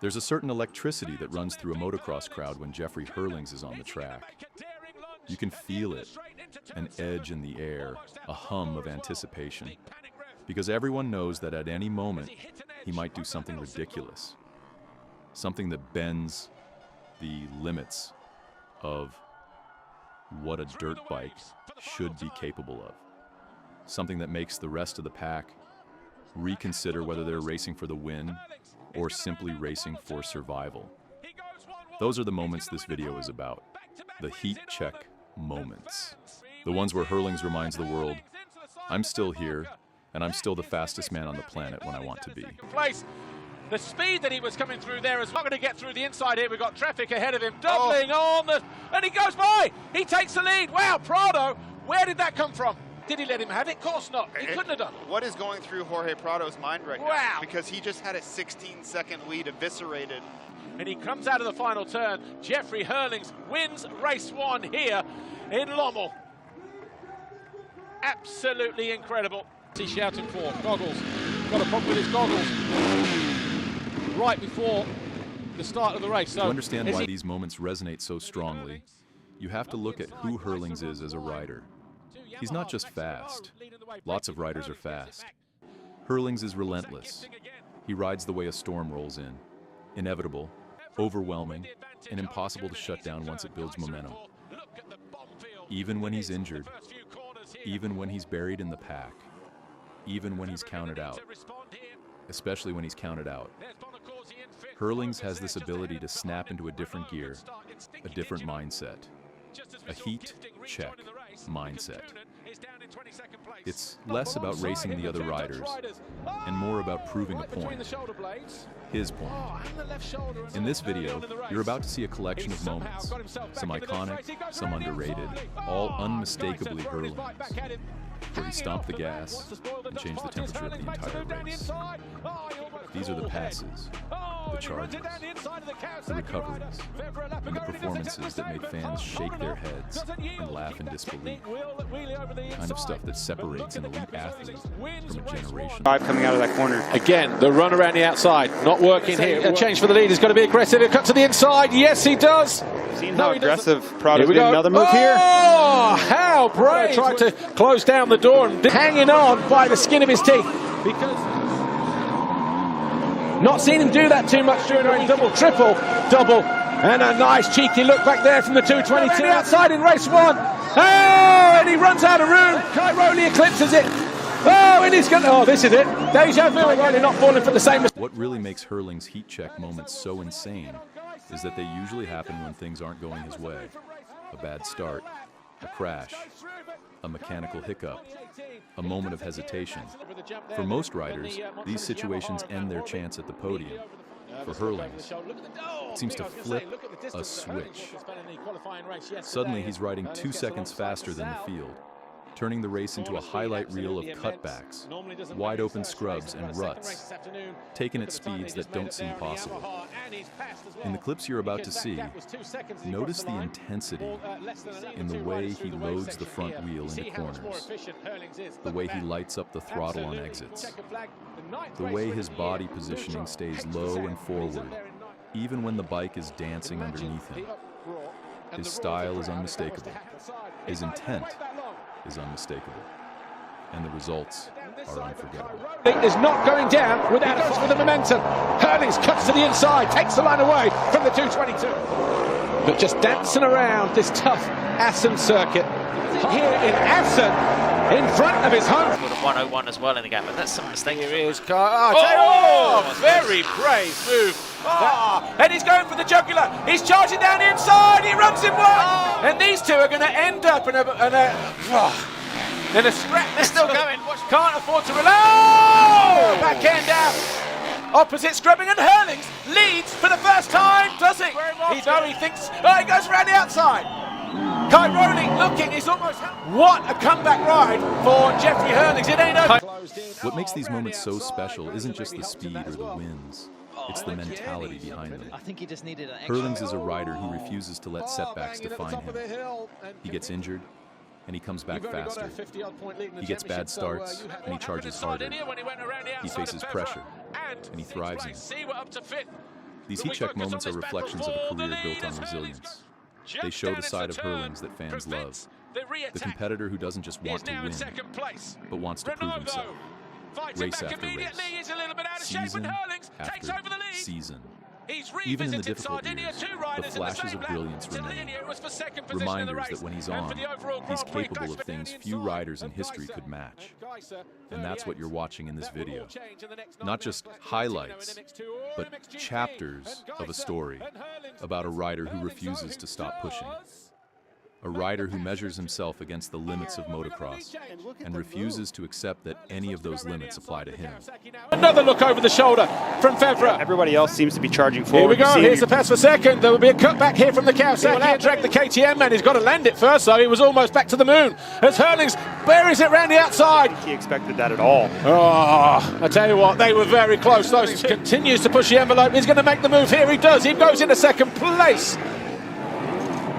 There's a certain electricity that runs through a motocross crowd when Jeffrey Herlings is on the track. You can feel it, an edge in the air, a hum of anticipation. Because everyone knows that at any moment, he might do something ridiculous. Something that bends the limits of what a dirt bike should be capable of. Something that makes the rest of the pack reconsider whether they're racing for the win or simply racing for survival. Those are the moments this video is about. The heat check moments. The ones where Herlings reminds the world, I'm still here, and I'm still the fastest man on the planet when I want to be. The speed that he was coming through there is not going to get through the inside here. We've got traffic ahead of him, doubling on the... And he goes by! He takes the lead! Wow, Prado, where did that come from? Did he let him have it? Of course not. He couldn't have done. What is going through Jorge Prado's mind right now? Wow. Because he just had a 16-second lead eviscerated. And he comes out of the final turn. Jeffrey Herlings wins race 1 here in Lommel. Absolutely incredible. He's shouting for goggles. Got a problem with his goggles right before the start of the race. So to understand why these moments resonate so strongly, you have to look at who Herlings is as a rider. He's not just fast. Lots of riders are fast. Herlings is relentless. He rides the way a storm rolls in. Inevitable, overwhelming, and impossible to shut down once it builds momentum. Even when he's injured, even when he's buried in the pack, even when he's counted out, especially when he's counted out. Herlings has this ability to snap into a different gear, a different mindset, a heat check mindset. It's less about racing the other riders and more about proving a point, his point. In this video, you're about to see a collection of moments, some iconic, some underrated, all unmistakably Herlings, where he stomped the gas and changed the temperature of the entire race. These are the passes, the charges, the recoveries, and the performances that make fans shake their heads and laugh in disbelief. The kind of stuff that separates an elite athlete from a generation. Coming out of that corner. Again, the run around the outside, not working here. A change for the lead. He's got to be aggressive. He'll cut to the inside. Yes, he does. Seen how aggressive Prado did. Another move here. Oh, how brave! Tried to close down the door and hanging on by the skin of his teeth. Because not seen him do that too much during our double, triple, double. And a nice cheeky look back there from the 222 outside in race 1. Oh, and he runs out of room. Cairoli eclipses it. Oh, and he's going to... Oh, this is it. Deja vu, really not falling for the same mistake. What really makes Herlings' heat check moments so insane is that they usually happen when things aren't going his way. A bad start, a crash, a mechanical hiccup, a moment of hesitation. For most riders, these situations end their chance at the podium. For Herlings, it seems to flip a switch. Suddenly he's riding 2 seconds faster than the field, turning the race into a highlight reel of cutbacks, wide open scrubs and ruts, taken at speeds that don't seem possible. In the clips you're about to see, notice the intensity in the way he loads the front wheel into corners, the way he lights up the throttle on exits, the way his body positioning stays low and forward, even when the bike is dancing underneath him. His style is unmistakable. His intent is unmistakable. And the results are unforgettable. Is not going down without a fight for the momentum. Herlings cuts to the inside, takes the line away from the 222. But just dancing around this tough Assen circuit here in Assen, in front of his home. 101 as well in the gap, but that's some mistake. Here is very brave move. And he's going for the jugular. He's charging down the inside. He runs him wide. And these two are going to end up in a scrap. They're still going. Can't afford to rely. Backhand down. Opposite scrubbing, and Herlings leads for the first time, does he? He thinks, he goes around the outside. Cairoli looking, he's almost... What a comeback ride for Jeffrey Herlings. It ain't over. What makes these moments so special isn't just the speed or the wins. It's the mentality behind them. Herlings is a rider who refuses to let setbacks define him. He gets injured, and he comes back faster. He gets bad starts, and he charges harder. He faces pressure, and he thrives in it. These heat check moments are reflections of a career built on resilience. They show the side of Herlings that fans love. The competitor who doesn't just want to win, but wants to prove himself. Race after race, season after season. Even in the difficult years, the flashes of brilliance remain. Reminders that when he's on, he's capable of things few riders in history could match. And that's what you're watching in this video. Not just highlights, but chapters of a story about a rider who refuses to stop pushing. A rider who measures himself against the limits of motocross and refuses to accept that any of those limits apply to him. Another look over the shoulder from Fevre. Everybody else seems to be charging forward. Here we go, here's the pass for second. There will be a cut back here from the Kawasaki. He'll drag the KTM man. He's got to land it first, so he was almost back to the moon. As Herlings buries it round the outside. He expected that at all. Oh, I tell you what, they were very close. Those continues to push the envelope. He's going to make the move here. He does. He goes into second place.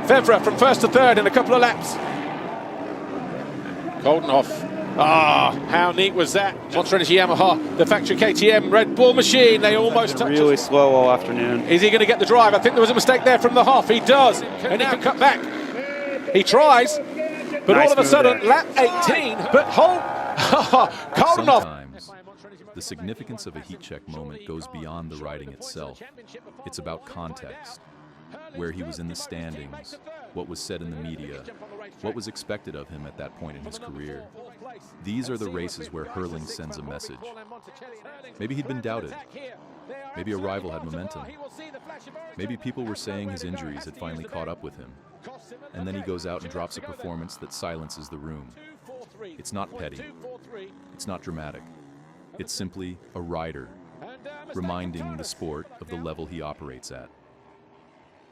Fevre from first to third in a couple of laps. Goldenhoff. Ah, how neat was that? Monster Energy Yamaha, the factory KTM Red Bull machine. They almost touched really slow all afternoon. Is he going to get the drive? I think there was a mistake there from the Hoff. He does, and he can cut back. He tries, but Nice all of a sudden, there. lap 18. But Goldenhoff. Sometimes, the significance of a heat check moment goes beyond the riding itself. It's about context. Where he was in the standings, what was said in the media, what was expected of him at that point in his career. These are the races where Herlings sends a message. Maybe he'd been doubted. Maybe a rival had momentum. Maybe people were saying his injuries had finally caught up with him. And then he goes out and drops a performance that silences the room. It's not petty. It's not dramatic. It's simply a rider, reminding the sport of the level he operates at.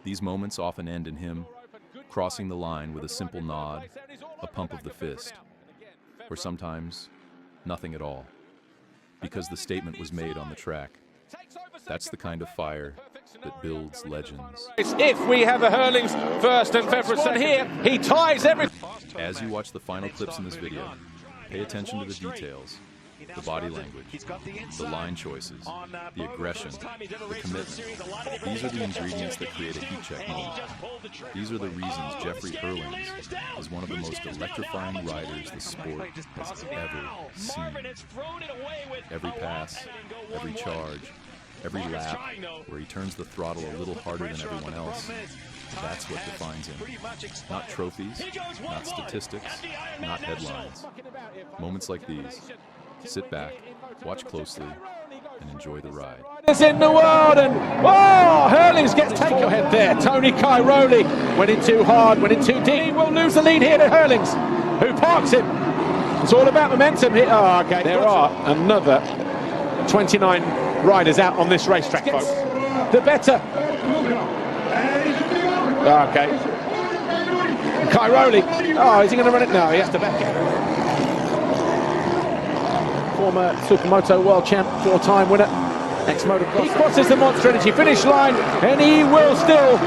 These moments often end in him crossing the line with a simple nod, a pump of the fist, or sometimes nothing at all, because the statement was made on the track. That's the kind of fire that builds legends. If we have a Herlings first and Fevre here, he ties everything. As you watch the final clips in this video, pay attention to the details. The body language, the line choices, the aggression, the commitment. These are the ingredients that create a heat check moment. These are the reasons Jeffrey Herlings is one of the most electrifying riders the sport has ever seen. Every pass, every charge, every lap, where he turns the throttle a little harder than everyone else, that's what defines him. Not trophies, not statistics, not headlines. Moments like these. Sit back, watch closely, and enjoy the ride. It's in the world, and Herlings gets taken ahead there. Tony Cairoli went in too hard, went in too deep. He will lose the lead here to Herlings, who parks him. It's all about momentum here. Oh, okay. There are another 29 riders out on this racetrack, folks. The better. Okay. Cairoli. Oh, is he going to run it? No, he has to back it. Former Supermoto world champ, 4-time winner, ex-motocross. He crosses the Monster Energy finish line, and he will still